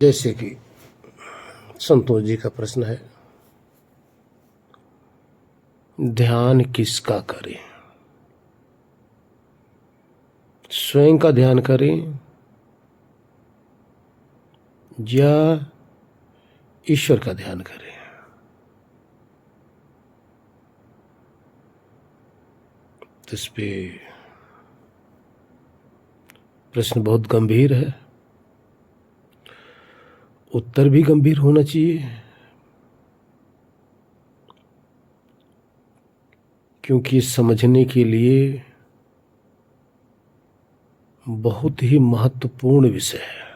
जैसे कि संतोष जी का प्रश्न है, ध्यान किसका करें? स्वयं का ध्यान करें या ईश्वर का ध्यान करें? तो इस पे प्रश्न बहुत गंभीर है, उत्तर भी गंभीर होना चाहिए, क्योंकि समझने के लिए बहुत ही महत्वपूर्ण विषय है।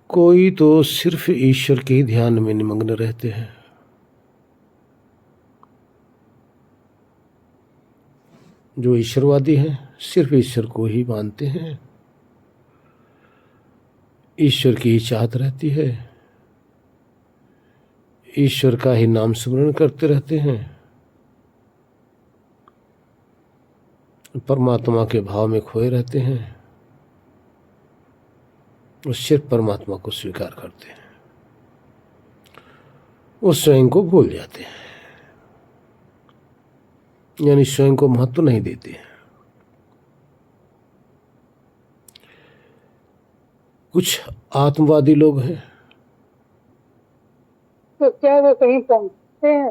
कोई तो सिर्फ ईश्वर के ही ध्यान में निमग्न रहते हैं, जो ईश्वरवादी हैं सिर्फ ईश्वर को ही मानते हैं, ईश्वर की ही चाहत रहती है, ईश्वर का ही नाम स्मरण करते रहते हैं, परमात्मा के भाव में खोए रहते हैं और सिर्फ परमात्मा को स्वीकार करते हैं। वो स्वयं को भूल जाते हैं, यानी स्वयं को महत्व नहीं देते हैं। कुछ आत्मवादी लोग हैं, तो क्या वो कहीं पहुंचते हैं?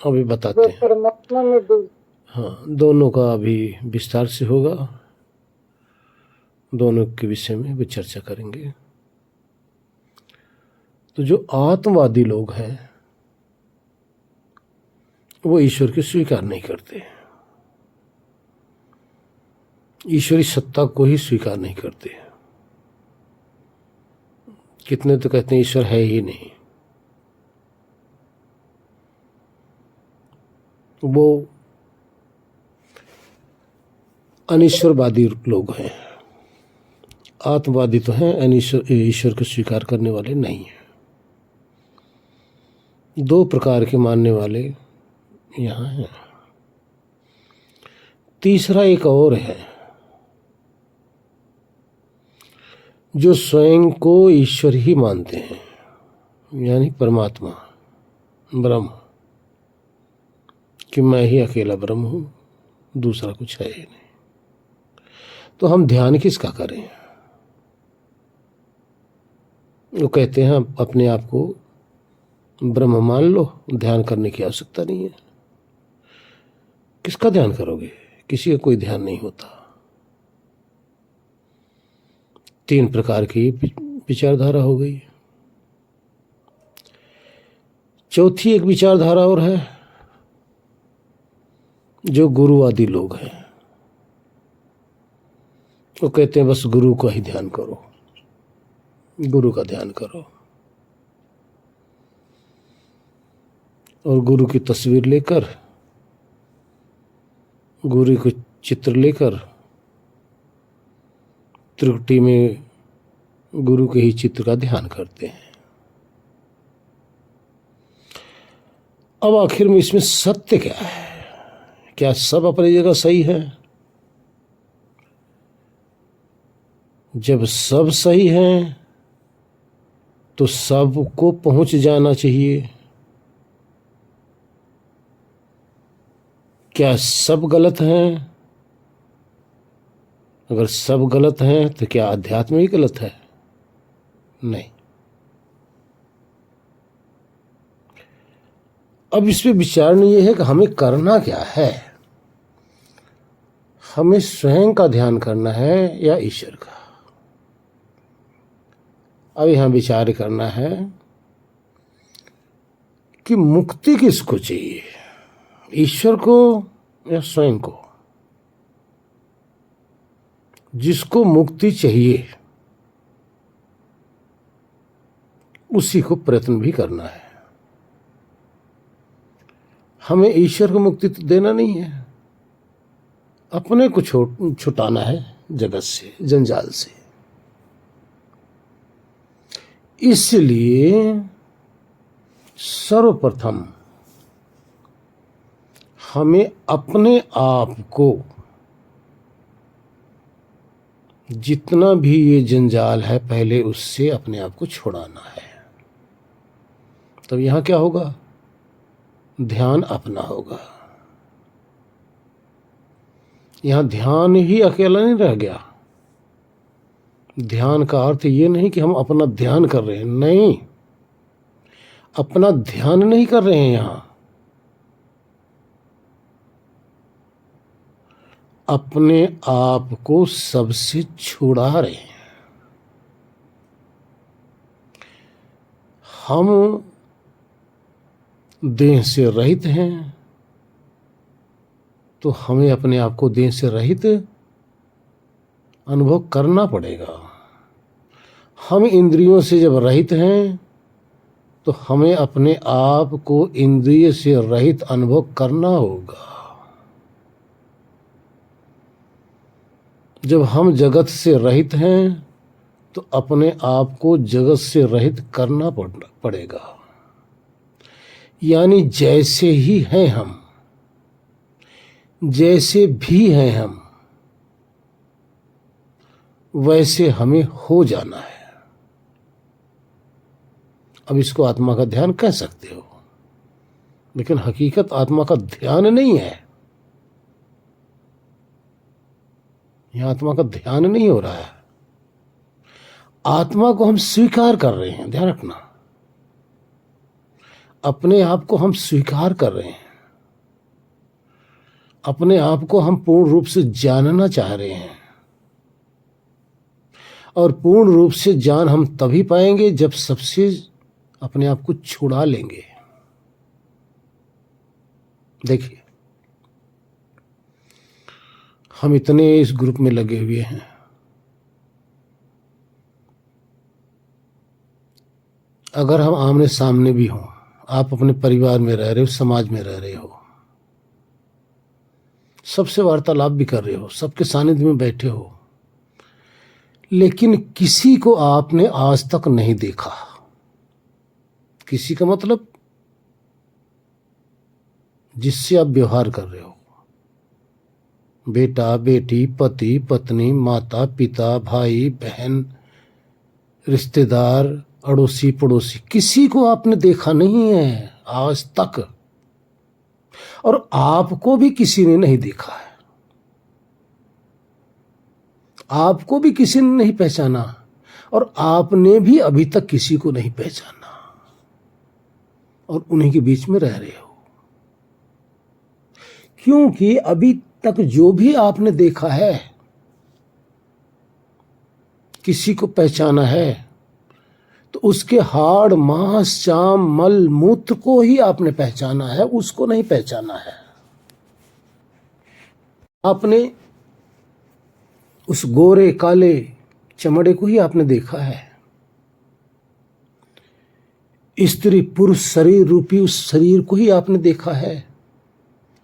अभी बताते हैं। परमात्मा में हाँ, दोनों का अभी विस्तार से होगा, दोनों के विषय में भी चर्चा करेंगे। तो जो आत्मवादी लोग हैं वो ईश्वर को स्वीकार नहीं करते, ईश्वरी सत्ता को ही स्वीकार नहीं करते। कितने तो कहते हैं ईश्वर है ही नहीं। वो अनीश्वरवादी लोग हैं, आत्मवादी तो हैं, ईश्वर को स्वीकार करने वाले नहीं हैं। दो प्रकार के मानने वाले यहाँ हैं। तीसरा एक और है, जो स्वयं को ईश्वर ही मानते हैं, यानी परमात्मा, ब्रह्म, कि मैं ही अकेला ब्रह्म हूं, दूसरा कुछ है ही नहीं। तो हम ध्यान किसका करें? वो कहते हैं अपने आप को ब्रह्म मान लो, ध्यान करने की आवश्यकता नहीं है। किसका ध्यान करोगे? किसी का कोई ध्यान नहीं होता। तीन प्रकार की विचारधारा हो गई। चौथी एक विचारधारा और है, जो गुरुवादी लोग हैं। वो कहते हैं बस गुरु का ही ध्यान करो, गुरु का ध्यान करो, और गुरु की तस्वीर लेकर, गुरु को चित्र लेकर, त्रिकुटी में गुरु के ही चित्र का ध्यान करते हैं। अब आखिर में इसमें सत्य क्या है? क्या सब अपनी जगह सही है? जब सब सही है तो सबको पहुंच जाना चाहिए। क्या सब गलत हैं? अगर सब गलत हैं तो क्या अध्यात्म ही गलत है? नहीं। अब इसमें विचारना यह है कि हमें करना क्या है। हमें स्वयं का ध्यान करना है या ईश्वर का? अब यहां विचार करना है कि मुक्ति किसको चाहिए, ईश्वर को या स्वयं को? जिसको मुक्ति चाहिए उसी को प्रयत्न भी करना है। हमें ईश्वर को मुक्ति तो देना नहीं है, अपने को छुटाना है जगत से, जंजाल से। इसलिए सर्वप्रथम हमें अपने आप को जितना भी ये जंजाल है पहले उससे अपने आप को छुड़ाना है। तब यहां क्या होगा? ध्यान अपना होगा। यहां ध्यान ही अकेला नहीं रह गया। ध्यान का अर्थ ये नहीं कि हम अपना ध्यान कर रहे हैं, नहीं, अपना ध्यान नहीं कर रहे हैं, यहां अपने आप को सबसे छुड़ा रहे हैं। हम देह से रहित हैं तो हमें अपने आप को देह से रहित अनुभव करना पड़ेगा। हम इंद्रियों से जब रहित हैं तो हमें अपने आप को इंद्रिय से रहित अनुभव करना होगा। जब हम जगत से रहित हैं तो अपने आप को जगत से रहित करना पड़ेगा। यानी जैसे ही हैं हम, जैसे भी हैं हम, वैसे हमें हो जाना है। अब इसको आत्मा का ध्यान कह सकते हो, लेकिन हकीकत आत्मा का ध्यान नहीं है। यह आत्मा का ध्यान नहीं हो रहा है। आत्मा को हम स्वीकार कर रहे हैं, ध्यान रखना। अपने आप को हम स्वीकार कर रहे हैं, अपने आप को हम पूर्ण रूप से जानना चाह रहे हैं। और पूर्ण रूप से जान हम तभी पाएंगे जब सबसे अपने आप को छुड़ा लेंगे। देखिए, हम इतने इस ग्रुप में लगे हुए हैं, अगर हम आमने सामने भी हों, आप अपने परिवार में रह रहे हो, समाज में रह रहे हो, सबसे वार्तालाप भी कर रहे हो, सबके सानिध्य में बैठे हो, लेकिन किसी को आपने आज तक नहीं देखा। किसी का मतलब जिससे आप व्यवहार कर रहे हो, बेटा बेटी, पति पत्नी, माता पिता, भाई बहन, रिश्तेदार, अड़ोसी पड़ोसी, किसी को आपने देखा नहीं है आज तक। और आपको भी किसी ने नहीं देखा है, आपको भी किसी ने नहीं पहचाना, और आपने भी अभी तक किसी को नहीं पहचाना, और उन्हीं के बीच में रह रहे हो। क्योंकि अभी तक जो भी आपने देखा है, किसी को पहचाना है, तो उसके हाड़ मांस चाम मल मूत्र को ही आपने पहचाना है, उसको नहीं पहचाना है। आपने उस गोरे काले चमड़े को ही आपने देखा है। स्त्री पुरुष शरीर रूपी उस शरीर को ही आपने देखा है,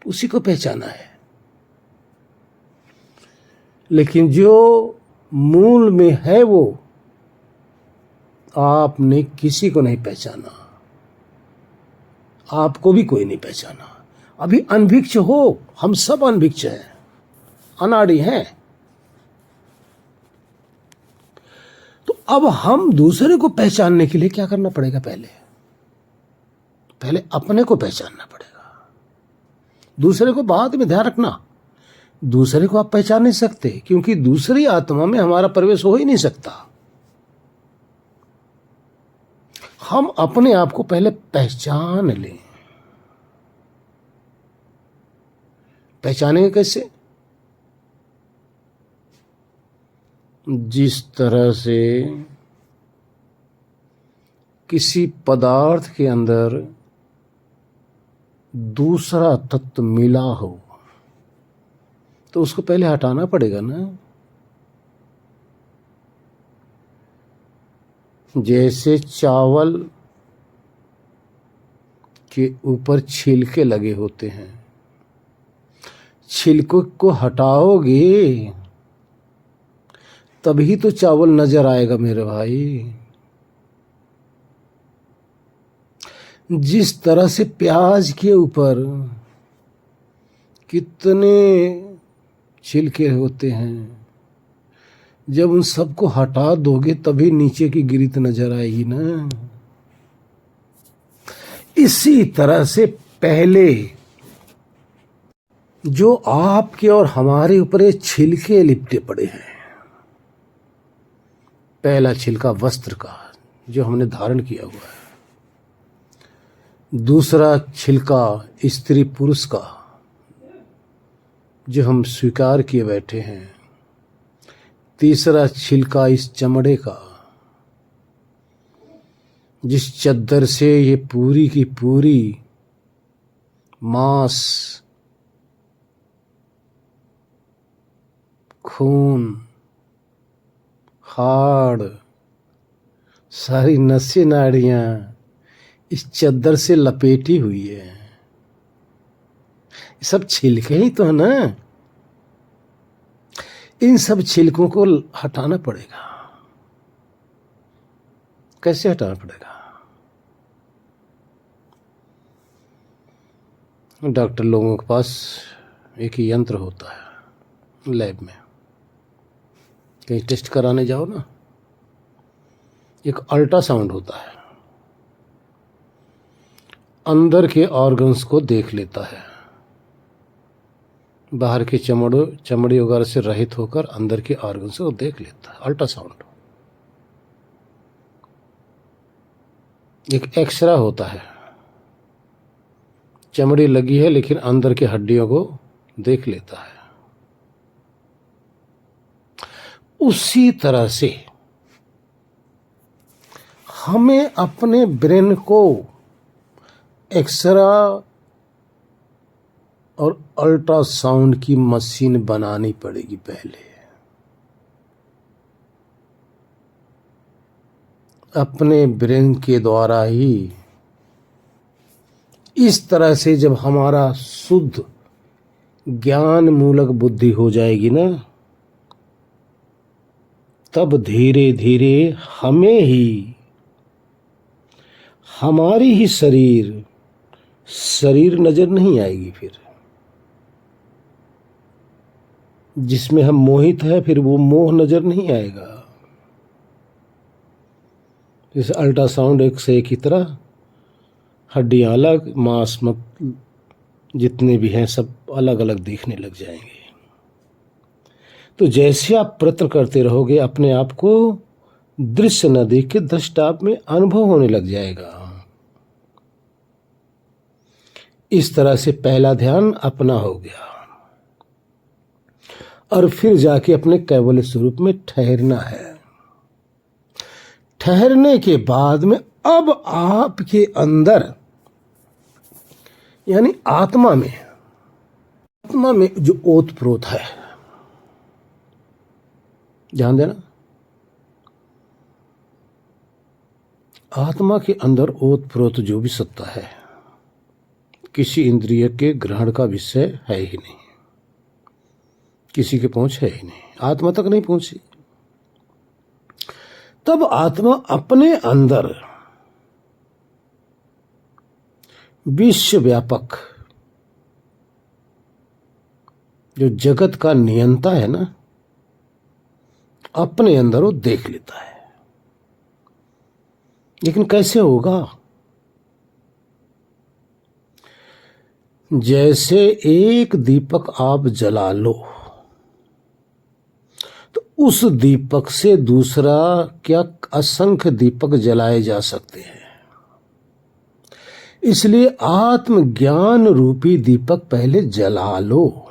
उसी को पहचाना है। लेकिन जो मूल में है वो आपने किसी को नहीं पहचाना, आपको भी कोई नहीं पहचाना। अभी अनभिक्ष हो, हम सब अनभिक्ष हैं, अनाड़ी हैं। तो अब हम दूसरे को पहचानने के लिए क्या करना पड़ेगा? पहले अपने को पहचानना पड़ेगा। दूसरे को बाद में, ध्यान रखना, दूसरे को आप पहचान नहीं सकते, क्योंकि दूसरी आत्मा में हमारा प्रवेश हो ही नहीं सकता। हम अपने आप को पहले पहचान लें। पहचानेंगे कैसे? जिस तरह से किसी पदार्थ के अंदर दूसरा तत्व मिला हो तो उसको पहले हटाना पड़ेगा ना। जैसे चावल के ऊपर छिलके लगे होते हैं, छिलकों को हटाओगे तभी तो चावल नजर आएगा मेरे भाई। जिस तरह से प्याज के ऊपर कितने छिलके होते हैं, जब उन सबको हटा दोगे तभी नीचे की गिरित नजर आएगी ना। इसी तरह से पहले जो आपके और हमारे ऊपर ये छिलके लिपटे पड़े हैं, पहला छिलका वस्त्र का जो हमने धारण किया हुआ है, दूसरा छिलका स्त्री पुरुष का जो हम स्वीकार किए बैठे हैं, तीसरा छिलका इस चमड़े का जिस चद्दर से ये पूरी की पूरी मांस, खून, हाड़, सारी नसें नाड़ियां इस चद्दर से लपेटी हुई है। ये सब छिलके ही तो है ना। इन सब छिलकों को हटाना पड़ेगा। कैसे हटाना पड़ेगा? डॉक्टर लोगों के पास एक ही यंत्र होता है लैब में, कहीं टेस्ट कराने जाओ ना, एक अल्ट्रासाउंड होता है, अंदर के ऑर्गन्स को देख लेता है, बाहर के चमड़ी वगैरह से रहित होकर अंदर के ऑर्गन्स को देख लेता है अल्ट्रासाउंड। एक एक्सरा होता है, चमड़ी लगी है लेकिन अंदर के हड्डियों को देख लेता है। उसी तरह से हमें अपने ब्रेन को एक्सरा और अल्ट्रासाउंड की मशीन बनानी पड़ेगी पहले। अपने ब्रेन के द्वारा ही इस तरह से जब हमारा शुद्ध ज्ञान मूलक बुद्धि हो जाएगी ना, तब धीरे धीरे हमें ही, हमारी ही शरीर नजर नहीं आएगी। फिर जिसमें हम मोहित है, फिर वो मोह नजर नहीं आएगा। जैसे अल्ट्रासाउंड एक से एक की तरह, हड्डियां अलग, मांस मत जितने भी हैं सब अलग अलग दिखने लग जाएंगे। तो जैसे आप प्रयत्न करते रहोगे, अपने आप को दृश्य न देख के दृष्टा में अनुभव होने लग जाएगा। इस तरह से पहला ध्यान अपना हो गया, और फिर जाके अपने कैवल्य स्वरूप में ठहरना है। ठहरने के बाद में अब आपके अंदर यानी आत्मा में जो ओत प्रोत है, ध्यान देना, आत्मा के अंदर ओत प्रोत जो भी सत्ता है, किसी इंद्रिय के ग्रहण का विषय है ही नहीं, किसी के पहुंच है ही नहीं, आत्मा तक नहीं पहुंची। तब आत्मा अपने अंदर विश्वव्यापक जो जगत का नियंता है ना, अपने अंदर वो देख लेता है। लेकिन कैसे होगा? जैसे एक दीपक आप जला लो तो उस दीपक से दूसरा क्या असंख्य दीपक जलाए जा सकते हैं। इसलिए आत्मज्ञान रूपी दीपक पहले जला लो।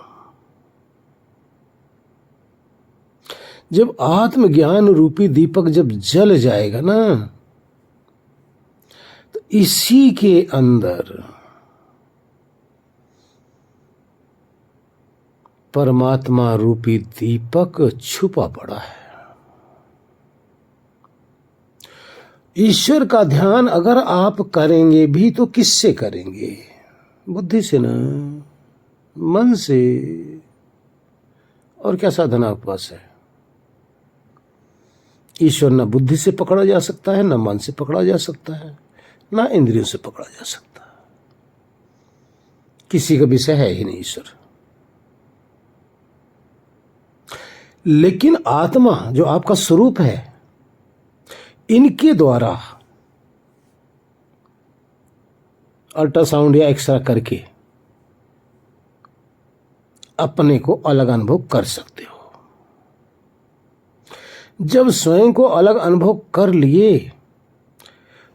जब आत्मज्ञान रूपी दीपक जब जल जाएगा ना, तो इसी के अंदर परमात्मा रूपी दीपक छुपा पड़ा है। ईश्वर का ध्यान अगर आप करेंगे भी तो किससे करेंगे? बुद्धि से ना, मन से। और क्या साधन आपके पास है? ईश्वर ना बुद्धि से पकड़ा जा सकता है, ना मन से पकड़ा जा सकता है, ना इंद्रियों से पकड़ा जा सकता। किसी का विषय है ही नहीं ईश्वर। लेकिन आत्मा जो आपका स्वरूप है, इनके द्वारा अल्ट्रासाउंड या एक्सरा करके अपने को अलग अनुभव कर सकते हो। जब स्वयं को अलग अनुभव कर लिए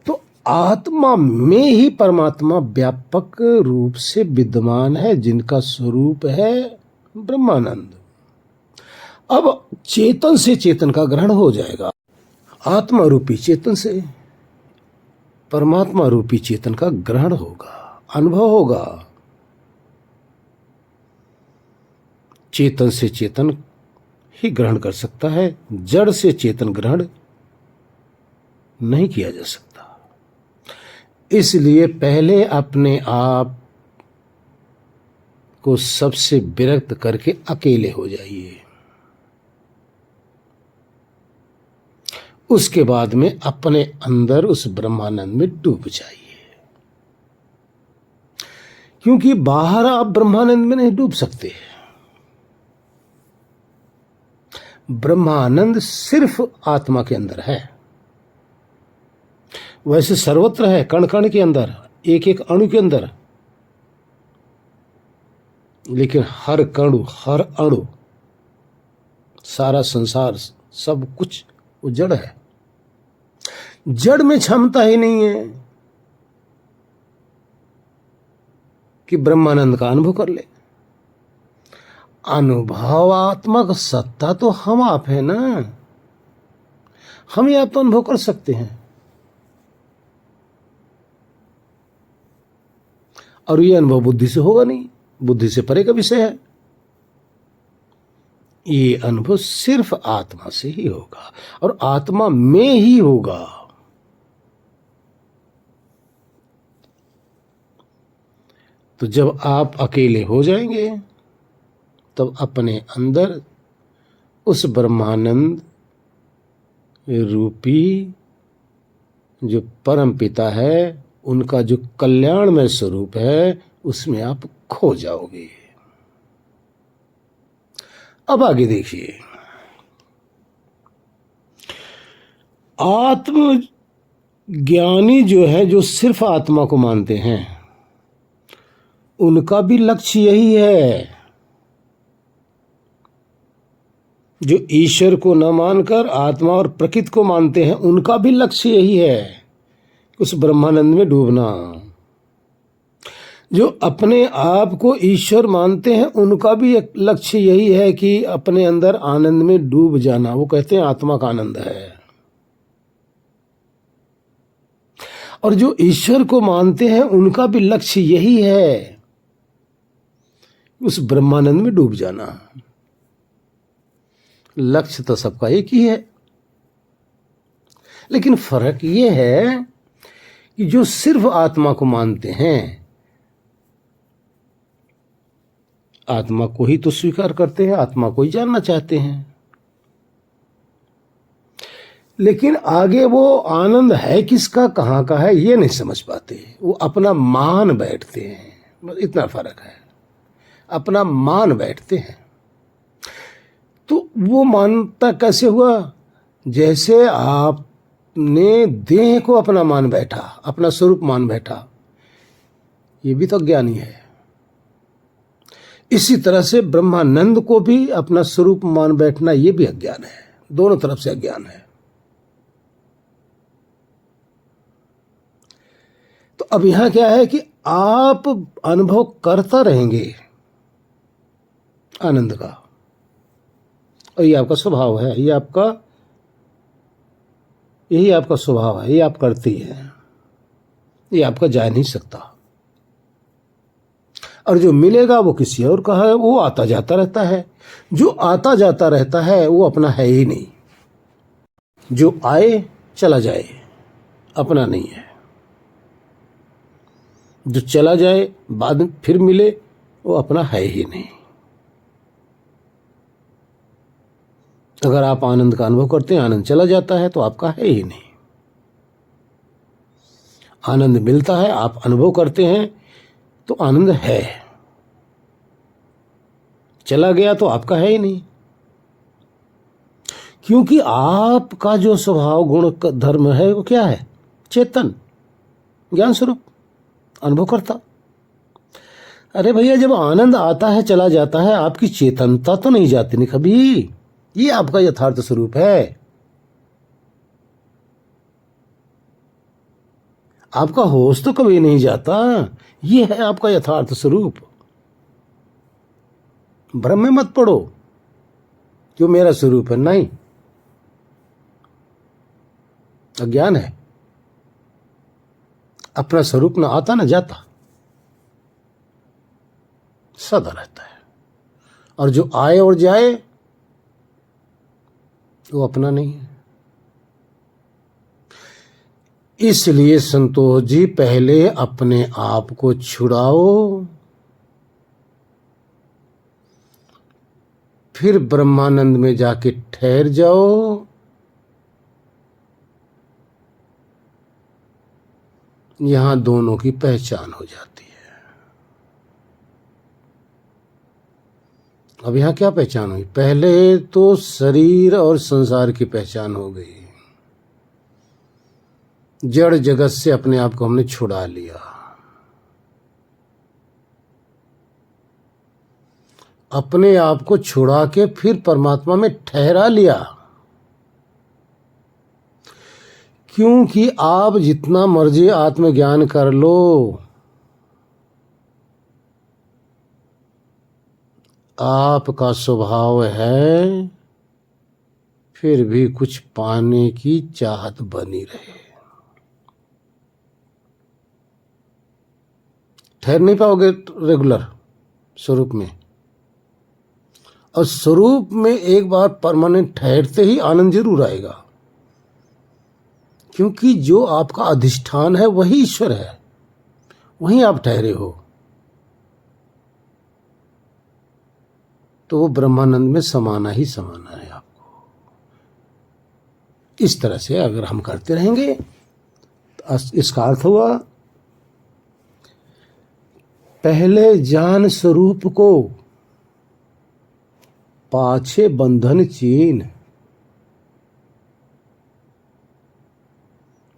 तो आत्मा में ही परमात्मा व्यापक रूप से विद्यमान है, जिनका स्वरूप है ब्रह्मानंद। अब चेतन से चेतन का ग्रहण हो जाएगा। आत्मा रूपी चेतन से परमात्मा रूपी चेतन का ग्रहण होगा, अनुभव होगा। चेतन से चेतन ही ग्रहण कर सकता है, जड़ से चेतन ग्रहण नहीं किया जा सकता। इसलिए पहले अपने आप को सबसे विरक्त करके अकेले हो जाइए, उसके बाद में अपने अंदर उस ब्रह्मानंद में डूब जाइए, क्योंकि बाहर आप ब्रह्मानंद में नहीं डूब सकते। ब्रह्मानंद सिर्फ आत्मा के अंदर है। वैसे सर्वत्र है, कण कण के अंदर, एक एक अणु के अंदर, लेकिन हर कणु, हर अणु, सारा संसार, सब कुछ वो जड़ है। जड़ में क्षमता ही नहीं है कि ब्रह्मानंद का अनुभव कर ले। अनुभवात्मक सत्ता तो हम आप है ना, हम ही आप तो अनुभव कर सकते हैं। और ये अनुभव बुद्धि से होगा नहीं, बुद्धि से परे का विषय है। ये अनुभव सिर्फ आत्मा से ही होगा और आत्मा में ही होगा। तो जब आप अकेले हो जाएंगे तब अपने अंदर उस ब्रह्मानंद रूपी जो परम पिता है, उनका जो कल्याणमय स्वरूप है, उसमें आप खो जाओगे। अब आगे देखिए, आत्म ज्ञानी जो है, जो सिर्फ आत्मा को मानते हैं, उनका भी लक्ष्य यही है। जो ईश्वर को न मानकर आत्मा और प्रकृति को मानते हैं, उनका भी लक्ष्य यही है, उस ब्रह्मानंद में डूबना। जो अपने आप को ईश्वर मानते हैं, उनका भी एक लक्ष्य यही है कि अपने अंदर आनंद में डूब जाना। वो कहते हैं आत्मा का आनंद है। और जो ईश्वर को मानते हैं, उनका भी लक्ष्य यही है, उस ब्रह्मानंद में डूब जाना। लक्ष्य तो सबका एक ही है, लेकिन फर्क ये है कि जो सिर्फ आत्मा को मानते हैं, आत्मा को ही तो स्वीकार करते हैं, आत्मा को ही जानना चाहते हैं, लेकिन आगे वो आनंद है किसका, कहाँ का है, ये नहीं समझ पाते। वो अपना मान बैठते हैं, बस इतना फर्क है। अपना मान बैठते हैं। तो वो मानता कैसे हुआ? जैसे आपने देह को अपना मान बैठा, अपना स्वरूप मान बैठा, ये भी तो ज्ञानी है। इसी तरह से ब्रह्मानंद को भी अपना स्वरूप मान बैठना, ये भी अज्ञान है। दोनों तरफ से अज्ञान है। तो अब यहां क्या है कि आप अनुभव करता रहेंगे आनंद का, और ये आपका स्वभाव है, यही आपका स्वभाव है, ये आप करते ही हैं, ये आपका जा नहीं सकता। और जो मिलेगा वो किसी और का है, वो आता जाता रहता है। जो आता जाता रहता है वो अपना है ही नहीं। जो आए चला जाए अपना नहीं है। जो चला जाए बाद में फिर मिले, वो अपना है ही नहीं। अगर आप आनंद का अनुभव करते हैं, आनंद चला जाता है तो आपका है ही नहीं। आनंद मिलता है, आप अनुभव करते हैं तो आनंद है। चला गया तो आपका है ही नहीं। क्योंकि आपका जो स्वभाव गुण धर्म है वो क्या है? चेतन, ज्ञान स्वरूप, अनुभव करता। अरे भैया, जब आनंद आता है चला जाता है, आपकी चेतनता तो नहीं जाती नहीं कभी। ये आपका यथार्थ स्वरूप है। आपका होश तो कभी नहीं जाता। ये है आपका यथार्थ स्वरूप। भ्रम में मत पड़ो जो मेरा स्वरूप है, नहीं, अज्ञान है। अपना स्वरूप ना आता ना जाता, सदा रहता है। और जो आए और जाए वो अपना नहीं है। इसलिए संतोष जी, पहले अपने आप को छुड़ाओ, फिर ब्रह्मानंद में जाके ठहर जाओ। यहां दोनों की पहचान हो जाती है। अब यहां क्या पहचान हुई? पहले तो शरीर और संसार की पहचान हो गई। जड़ जगत से अपने आप को हमने छुड़ा लिया। अपने आप को छुड़ा के फिर परमात्मा में ठहरा लिया। क्योंकि आप जितना मर्जी आत्मज्ञान कर लो, आपका स्वभाव है फिर भी कुछ पाने की चाहत बनी रहे। ठहर नहीं पाओगे रेगुलर स्वरूप में। और स्वरूप में एक बार परमानेंट ठहरते ही आनंद जरूर आएगा। क्योंकि जो आपका अधिष्ठान है वही ईश्वर है, वहीं आप ठहरे हो। तो वो ब्रह्मानंद में समाना ही समाना है आपको। इस तरह से अगर हम करते रहेंगे तो इसका अर्थ हुआ, पहले जान स्वरूप को, पाछे बंधन चीन।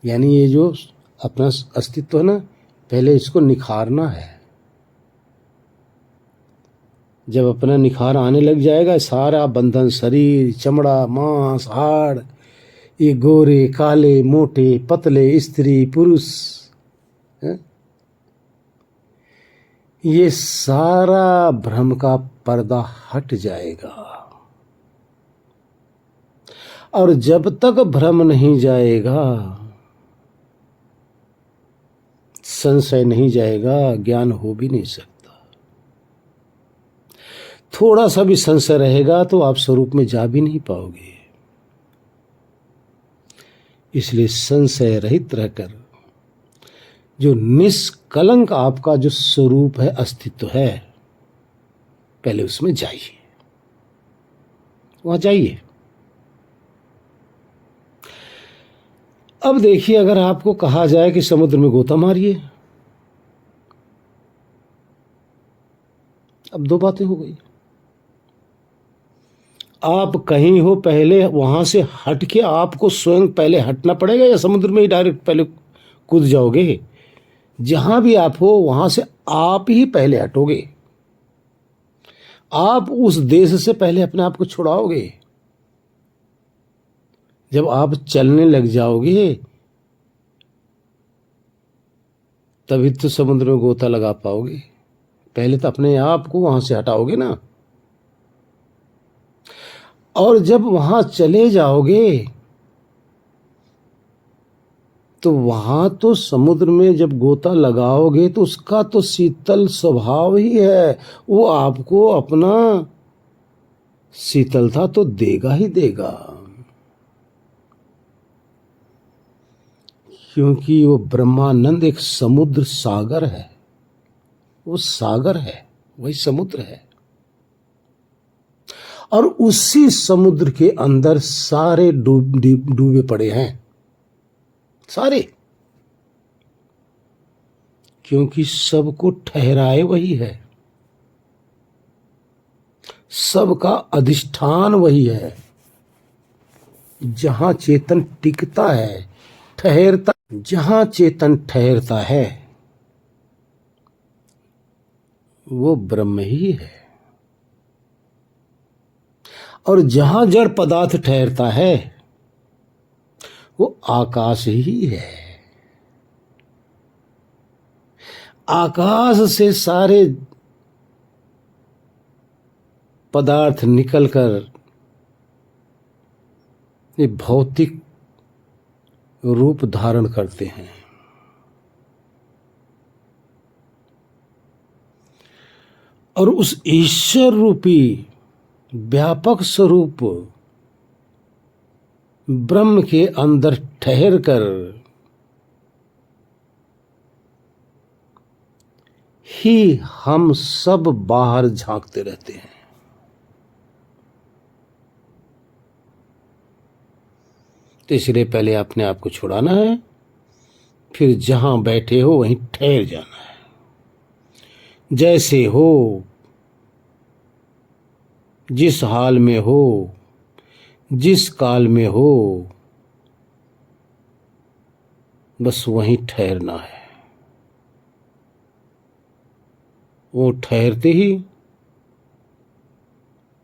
यानी ये जो अपना अस्तित्व है ना, पहले इसको निखारना है। जब अपना निखार आने लग जाएगा, सारा बंधन, शरीर, चमड़ा, मांस, हाड़, ये गोरे काले मोटे पतले, स्त्री पुरुष, ये सारा भ्रम का पर्दा हट जाएगा। और जब तक भ्रम नहीं जाएगा, संशय नहीं जाएगा, ज्ञान हो भी नहीं सकता। थोड़ा सा भी संशय रहेगा तो आप स्वरूप में जा भी नहीं पाओगे। इसलिए संशय रहित रहकर जो निष्कलंक आपका जो स्वरूप है, अस्तित्व है, पहले उसमें जाइए, वहां जाइए। अब देखिए, अगर आपको कहा जाए कि समुद्र में गोता मारिए, अब दो बातें हो गई। आप कहीं हो, पहले वहां से हट के आपको स्वयं पहले हटना पड़ेगा, या समुद्र में ही डायरेक्ट पहले कूद जाओगे? जहां भी आप हो वहां से आप ही पहले हटोगे। आप उस देश से पहले अपने आप को छुड़ाओगे। जब आप चलने लग जाओगे तभी तो समुद्र में गोता लगा पाओगे। पहले तो अपने आप को वहां से हटाओगे ना। और जब वहां चले जाओगे तो वहां तो समुद्र में जब गोता लगाओगे तो उसका तो शीतल स्वभाव ही है, वो आपको अपना शीतलता तो देगा ही देगा। क्योंकि वो ब्रह्मानंद एक समुद्र सागर है। वो सागर है, वही समुद्र है। और उसी समुद्र के अंदर सारे डूबे पड़े हैं, सारे। क्योंकि सबको ठहराए वही है, सबका अधिष्ठान वही है। जहां चेतन टिकता है, ठहरता, जहां चेतन ठहरता है वो ब्रह्म ही है, और जहां जड़ पदार्थ ठहरता है वो आकाश ही है। आकाश से सारे पदार्थ निकलकर ये भौतिक रूप धारण करते हैं। और उस ईश्वर रूपी व्यापक स्वरूप ब्रह्म के अंदर ठहर कर ही हम सब बाहर झांकते रहते हैं। तो इसलिए पहले अपने आप को छुड़ाना है, फिर जहां बैठे हो वहीं ठहर जाना है। जैसे हो, जिस हाल में हो, जिस काल में हो, बस वहीं ठहरना है। वो ठहरते ही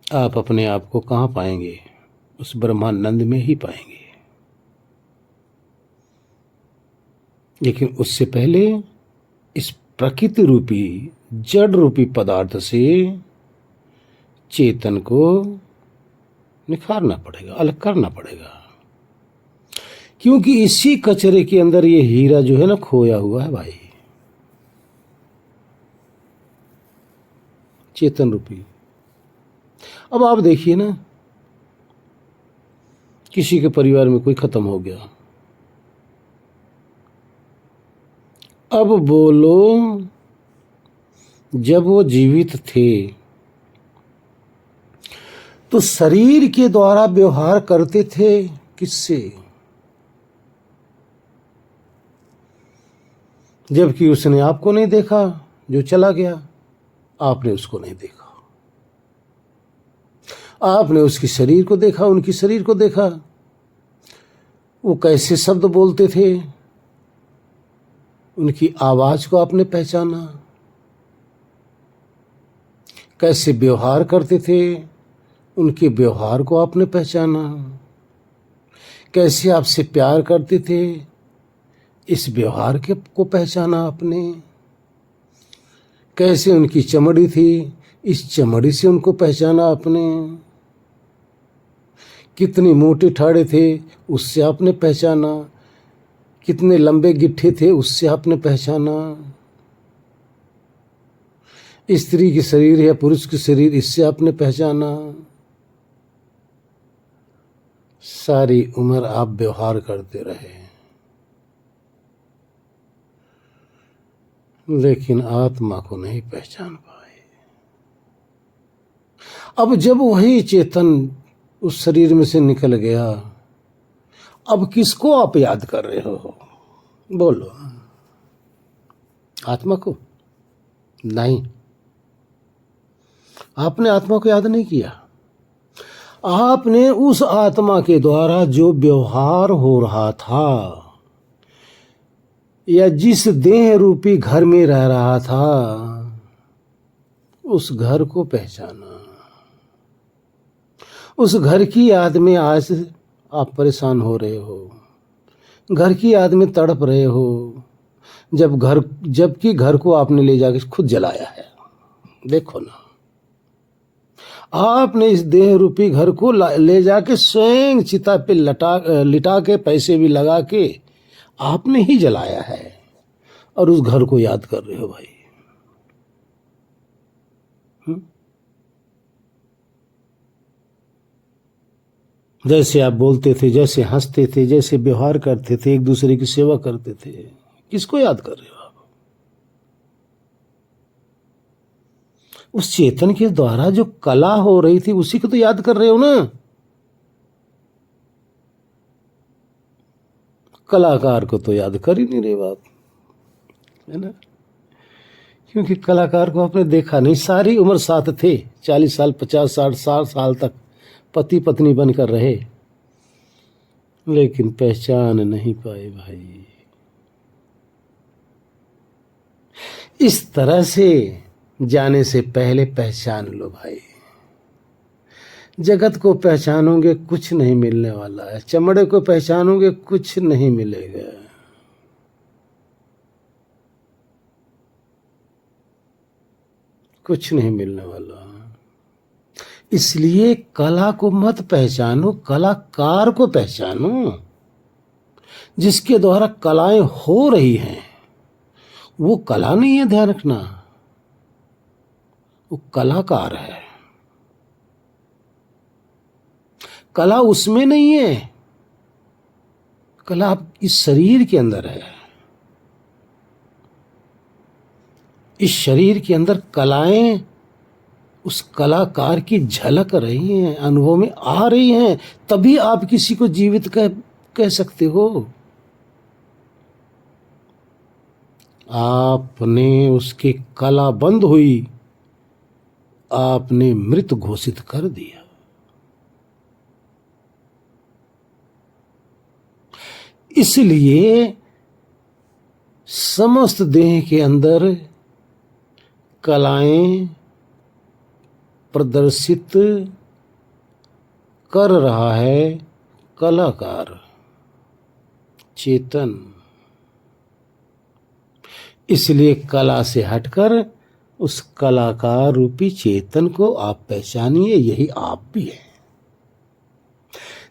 आप अपने आप को कहाँ पाएंगे? उस ब्रह्मानंद में ही पाएंगे। लेकिन उससे पहले इस प्रकृति रूपी जड़ रूपी पदार्थ से चेतन को निखारना पड़ेगा, अलग करना पड़ेगा। क्योंकि इसी कचरे के अंदर ये हीरा जो है ना खोया हुआ है भाई, चेतन रूपी। अब आप देखिए ना, किसी के परिवार में कोई खत्म हो गया, अब बोलो, जब वो जीवित थे तो शरीर के द्वारा व्यवहार करते थे किससे? जबकि उसने आपको नहीं देखा, जो चला गया, आपने उसको नहीं देखा। आपने उसके शरीर को देखा, उनकी शरीर को देखा। वो कैसे शब्द बोलते थे, उनकी आवाज को आपने पहचाना। कैसे व्यवहार करते थे, उनके व्यवहार को आपने पहचाना। कैसे आपसे प्यार करते थे, इस व्यवहार के को पहचाना आपने। कैसे उनकी चमड़ी थी, इस चमड़ी से उनको पहचाना आपने। कितने मोटे ठाड़े थे, उससे आपने पहचाना। कितने लंबे गिट्ठे थे, उससे आपने पहचाना। स्त्री की शरीर या पुरुष की शरीर, इससे आपने पहचाना। सारी उम्र आप व्यवहार करते रहे, लेकिन आत्मा को नहीं पहचान पाए। अब जब वही चेतन उस शरीर में से निकल गया, अब किसको आप याद कर रहे हो? बोलो। आत्मा को? नहीं, आपने आत्मा को याद नहीं किया। आपने उस आत्मा के द्वारा जो व्यवहार हो रहा था, या जिस देह रूपी घर में रह रहा था, उस घर को पहचाना। उस घर की याद में आज आप परेशान हो रहे हो, घर की याद में तड़प रहे हो, जबकि घर को आपने ले जाके खुद जलाया है। देखो ना, आपने इस देह रूपी घर को ले जाके स्वयं चिता पे लिटा के, पैसे भी लगा के आपने ही जलाया है, और उस घर को याद कर रहे हो भाई। जैसे आप बोलते थे, जैसे हंसते थे, जैसे व्यवहार करते थे, एक दूसरे की सेवा करते थे, किसको याद कर रहे हो आप? उस चेतन के द्वारा जो कला हो रही थी, उसी को तो याद कर रहे हो ना। कलाकार को तो याद कर ही नहीं रहे आप, है ना? क्योंकि कलाकार को आपने देखा नहीं। सारी उम्र साथ थे, 40 साल, 50 साल, 60 साल तक पति पत्नी बनकर रहे, लेकिन पहचान नहीं पाए भाई। इस तरह से जाने से पहले पहचान लो भाई। जगत को पहचानोगे कुछ नहीं मिलने वाला है, चमड़े को पहचानोगे कुछ नहीं मिलेगा। कुछ नहीं मिलने वाला। इसलिए कला को मत पहचानो, कलाकार को पहचानो। जिसके द्वारा कलाएं हो रही हैं वो कला नहीं है, ध्यान रखना, वो कलाकार है। कला उसमें नहीं है, कला इस शरीर के अंदर है। इस शरीर के अंदर कलाएं उस कलाकार की झलक रही हैं, अनुभव में आ रही हैं, तभी आप किसी को जीवित कह सकते हो। आपने उसकी कला बंद हुई, आपने मृत घोषित कर दिया। इसलिए समस्त देह के अंदर कलाएं प्रदर्शित कर रहा है कलाकार चेतन। इसलिए कला से हटकर उस कलाकार रूपी चेतन को आप पहचानिए, यही आप भी हैं।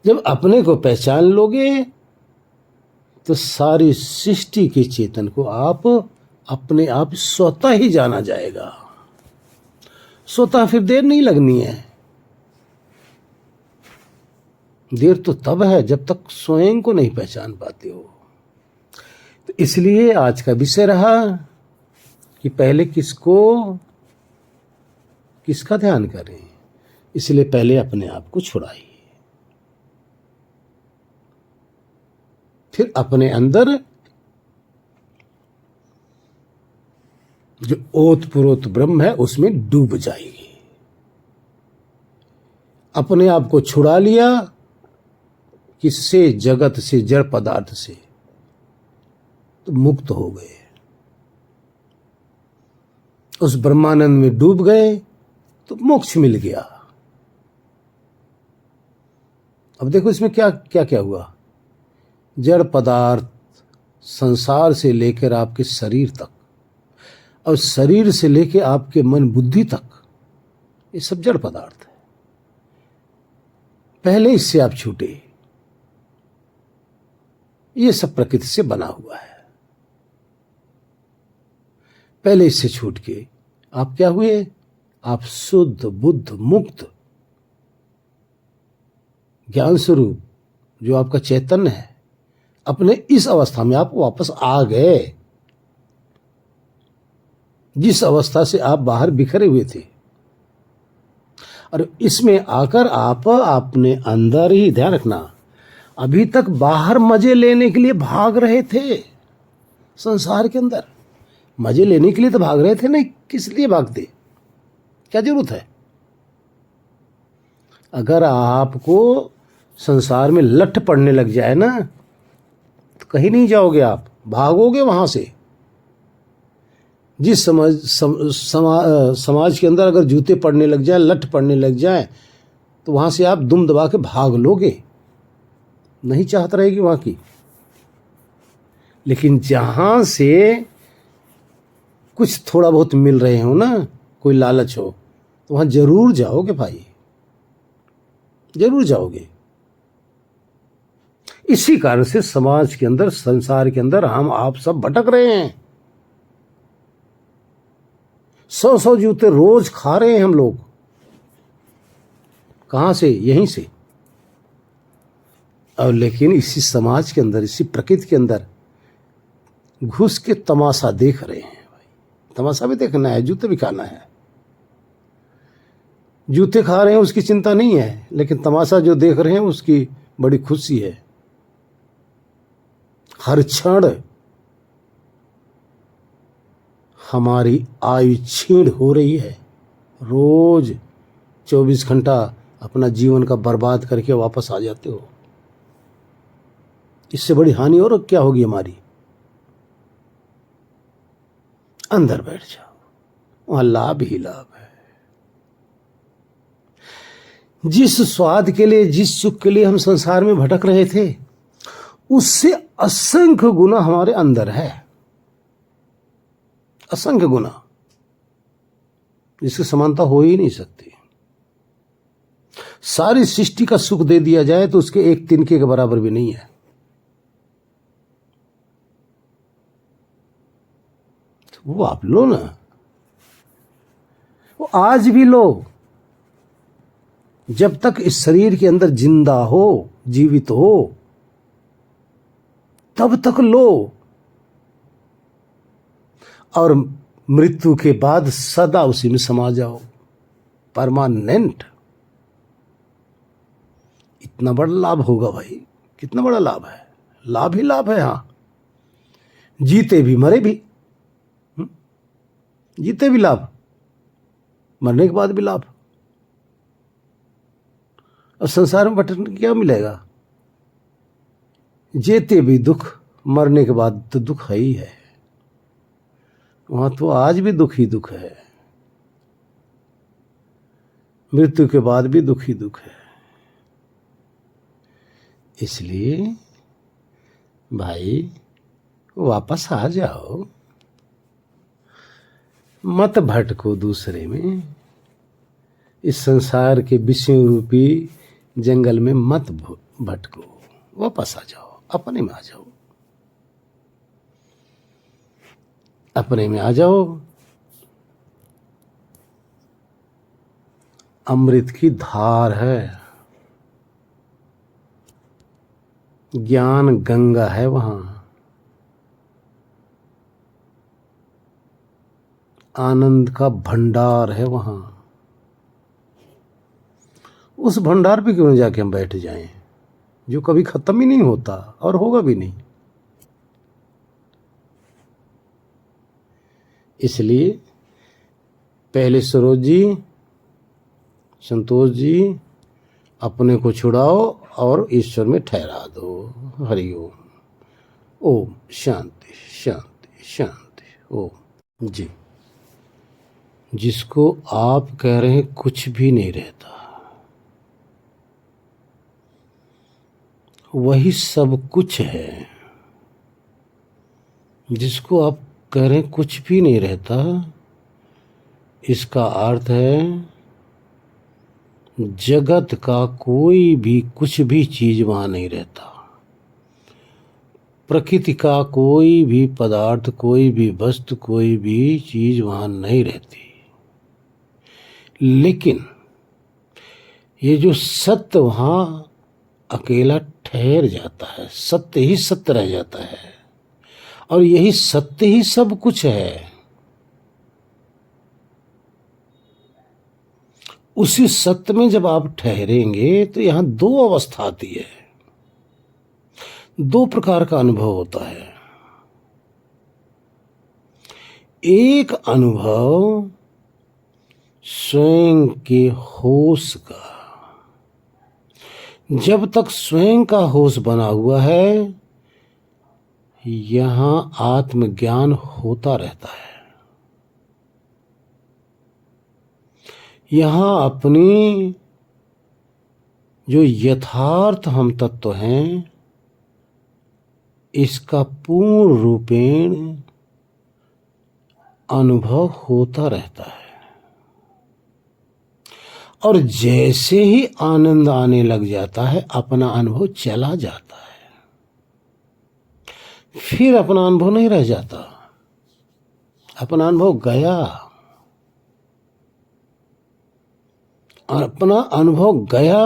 जब अपने को पहचान लोगे तो सारी सृष्टि के चेतन को आप अपने आप स्वतः ही जाना जाएगा। स्वतः फिर देर नहीं लगनी है। देर तो तब है जब तक स्वयं को नहीं पहचान पाते हो। तो इसलिए आज का विषय रहा कि पहले किसका ध्यान करें। इसलिए पहले अपने आप को छुड़ाइए, फिर अपने अंदर जो ओतप्रोत ब्रह्म है उसमें डूब जाएगी। अपने आप को छुड़ा लिया किससे? जगत से, जड़ पदार्थ से, तो मुक्त हो गए, उस ब्रह्मानंद में डूब गए तो मोक्ष मिल गया। अब देखो इसमें क्या क्या क्या हुआ। जड़ पदार्थ संसार से लेकर आपके शरीर तक और शरीर से लेकर आपके मन बुद्धि तक, ये सब जड़ पदार्थ है। पहले इससे आप छूटे, ये सब प्रकृति से बना हुआ है। पहले इससे छूट के आप क्या हुए? आप शुद्ध बुद्ध मुक्त ज्ञान स्वरूप जो आपका चैतन्य है, अपने इस अवस्था में आप वापस आ गए, जिस अवस्था से आप बाहर बिखरे हुए थे। और इसमें आकर आप अपने अंदर ही, ध्यान रखना, अभी तक बाहर मजे लेने के लिए भाग रहे थे। संसार के अंदर मजे लेने के लिए तो भाग रहे थे, नहीं किस लिए भागते? क्या जरूरत है? अगर आपको संसार में लठ पड़ने लग जाए ना तो कहीं नहीं जाओगे, आप भागोगे वहां से। जिस समाज के अंदर अगर जूते पड़ने लग जाए, लठ पड़ने लग जाए, तो वहां से आप दुम दबा के भाग लोगे, नहीं चाहत रहेगी वहां की। लेकिन जहां से कुछ थोड़ा बहुत मिल रहे हो ना, कोई लालच हो, तो वहां जरूर जाओगे भाई, जरूर जाओगे। इसी कारण से समाज के अंदर, संसार के अंदर हम आप सब भटक रहे हैं। 100 जूते रोज खा रहे हैं हम लोग। कहां से? यहीं से। और लेकिन इसी समाज के अंदर, इसी प्रकृति के अंदर घुस के तमाशा देख रहे हैं भाई। तमाशा भी देखना है, जूते भी खाना है। जूते खा रहे हैं उसकी चिंता नहीं है, लेकिन तमाशा जो देख रहे हैं उसकी बड़ी खुशी है। हर क्षण हमारी आयु छीण हो रही है। रोज 24 घंटा अपना जीवन का बर्बाद करके वापस आ जाते हो। इससे बड़ी हानि और क्या होगी हमारी? अंदर बैठ जाओ, वहां लाभ ही लाभ है। जिस स्वाद के लिए, जिस सुख के लिए हम संसार में भटक रहे थे, उससे असंख्य गुना हमारे अंदर है, असंख्य गुना, जिसकी समानता हो ही नहीं सकती। सारी सृष्टि का सुख दे दिया जाए तो उसके एक तिनके के बराबर भी नहीं है। तो वो आप लो ना, वो आज भी लो। जब तक इस शरीर के अंदर जिंदा हो, जीवित हो, तब तक लो, और मृत्यु के बाद सदा उसी में समा जाओ, परमानेंट। इतना बड़ा लाभ होगा भाई, कितना बड़ा लाभ है, लाभ ही लाभ है। हाँ, जीते भी मरे भी, जीते भी लाभ, मरने के बाद भी लाभ। और संसार में भटकने क्या मिलेगा? जीते भी दुख, मरने के बाद तो दुख है ही है। वहां तो आज भी दुख ही दुख है, मृत्यु के बाद भी दुख ही दुख है। इसलिए भाई वापस आ जाओ, मत भटको दूसरे में, इस संसार के विषयों रूपी जंगल में मत भटको, वापस आ जाओ, अपने में आ जाओ, अपने में आ जाओ। अमृत की धार है, ज्ञान गंगा है वहां, आनंद का भंडार है वहां। उस भंडार पे क्यों जाके हम बैठ जाएं, जो कभी खत्म ही नहीं होता और होगा भी नहीं। इसलिए पहले सरोज जी, संतोष जी, अपने को छुड़ाओ और ईश्वर में ठहरा दो। हरि ओम। ओम शांति शांति शांति। ओम। जी, जिसको आप कह रहे हैं कुछ भी नहीं रहता, वही सब कुछ है। जिसको आप कह रहे हैं कुछ भी नहीं रहता, इसका अर्थ है जगत का कोई भी कुछ भी चीज वहां नहीं रहता, प्रकृति का कोई भी पदार्थ, कोई भी वस्तु, कोई भी चीज वहां नहीं रहती। लेकिन ये जो सत्य वहां अकेला ठहर जाता है, सत्य ही सत्य रह जाता है, और यही सत्य ही सब कुछ है। उसी सत्य में जब आप ठहरेंगे तो यहां दो अवस्था आती है, दो प्रकार का अनुभव होता है। एक अनुभव स्वयं के होश का, जब तक स्वयं का होश बना हुआ है, यहां आत्मज्ञान होता रहता है। यहां अपनी जो यथार्थ हम तत्व हैं, इसका पूर्ण रूपेण अनुभव होता रहता है। और जैसे ही आनंद आने लग जाता है, अपना अनुभव चला जाता है, फिर अपना अनुभव नहीं रह जाता, अपना अनुभव गया। और अपना अनुभव गया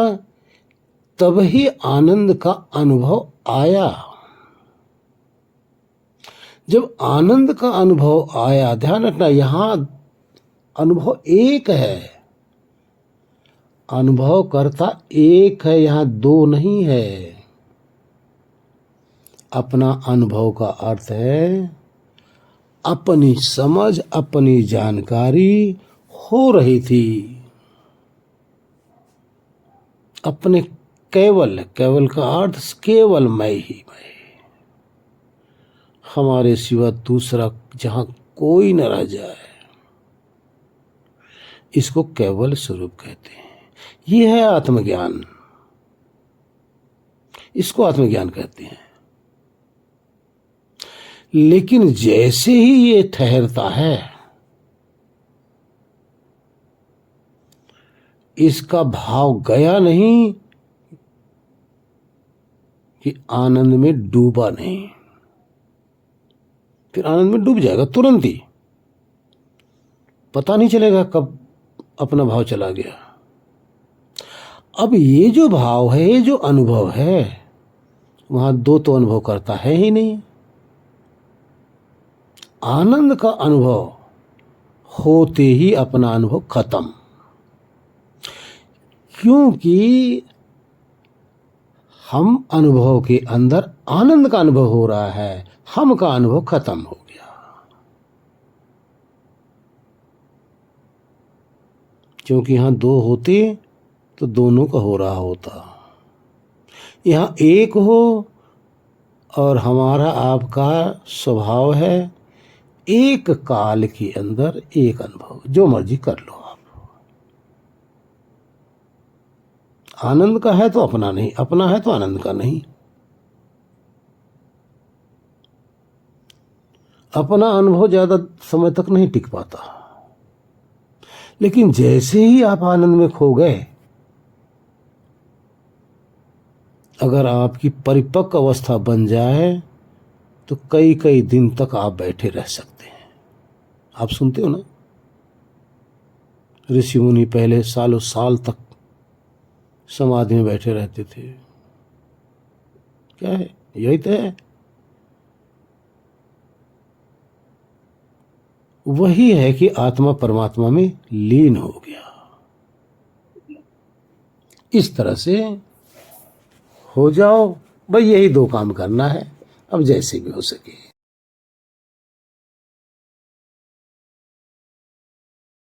तब ही आनंद का अनुभव आया। जब आनंद का अनुभव आया, ध्यान रखना, यहां अनुभव एक है, अनुभव करता एक है, यहां दो नहीं है। अपना अनुभव का अर्थ है अपनी समझ, अपनी जानकारी हो रही थी, अपने केवल, केवल का अर्थ केवल मैं ही मैं, हमारे सिवा दूसरा जहां कोई न रह जाए, इसको केवल स्वरूप कहते हैं। ये है आत्मज्ञान, इसको आत्मज्ञान कहते हैं। लेकिन जैसे ही ये ठहरता है, इसका भाव गया नहीं कि आनंद में डूबा नहीं, फिर आनंद में डूब जाएगा तुरंत ही, पता नहीं चलेगा कब अपना भाव चला गया। अब ये जो भाव है, ये जो अनुभव है, वहां दो तो अनुभव करता है ही नहीं। आनंद का अनुभव होते ही अपना अनुभव खत्म, क्योंकि हम अनुभव के अंदर आनंद का अनुभव हो रहा है, हम का अनुभव खत्म हो गया। क्योंकि यहां दो होते तो दोनों का हो रहा होता, यहां एक हो और हमारा आपका स्वभाव है एक काल के अंदर एक अनुभव, जो मर्जी कर लो आप। आनंद का है तो अपना नहीं, अपना है तो आनंद का नहीं। अपना अनुभव ज्यादा समय तक नहीं टिक पाता, लेकिन जैसे ही आप आनंद में खो गए, अगर आपकी परिपक्व अवस्था बन जाए तो कई कई दिन तक आप बैठे रह सकते हैं। आप सुनते हो ना, ऋषि मुनि पहले सालों साल तक समाधि में बैठे रहते थे। क्या है, यही तो है। वही है कि आत्मा परमात्मा में लीन हो गया। इस तरह से हो जाओ भाई, यही दो काम करना है, अब जैसे भी हो सके।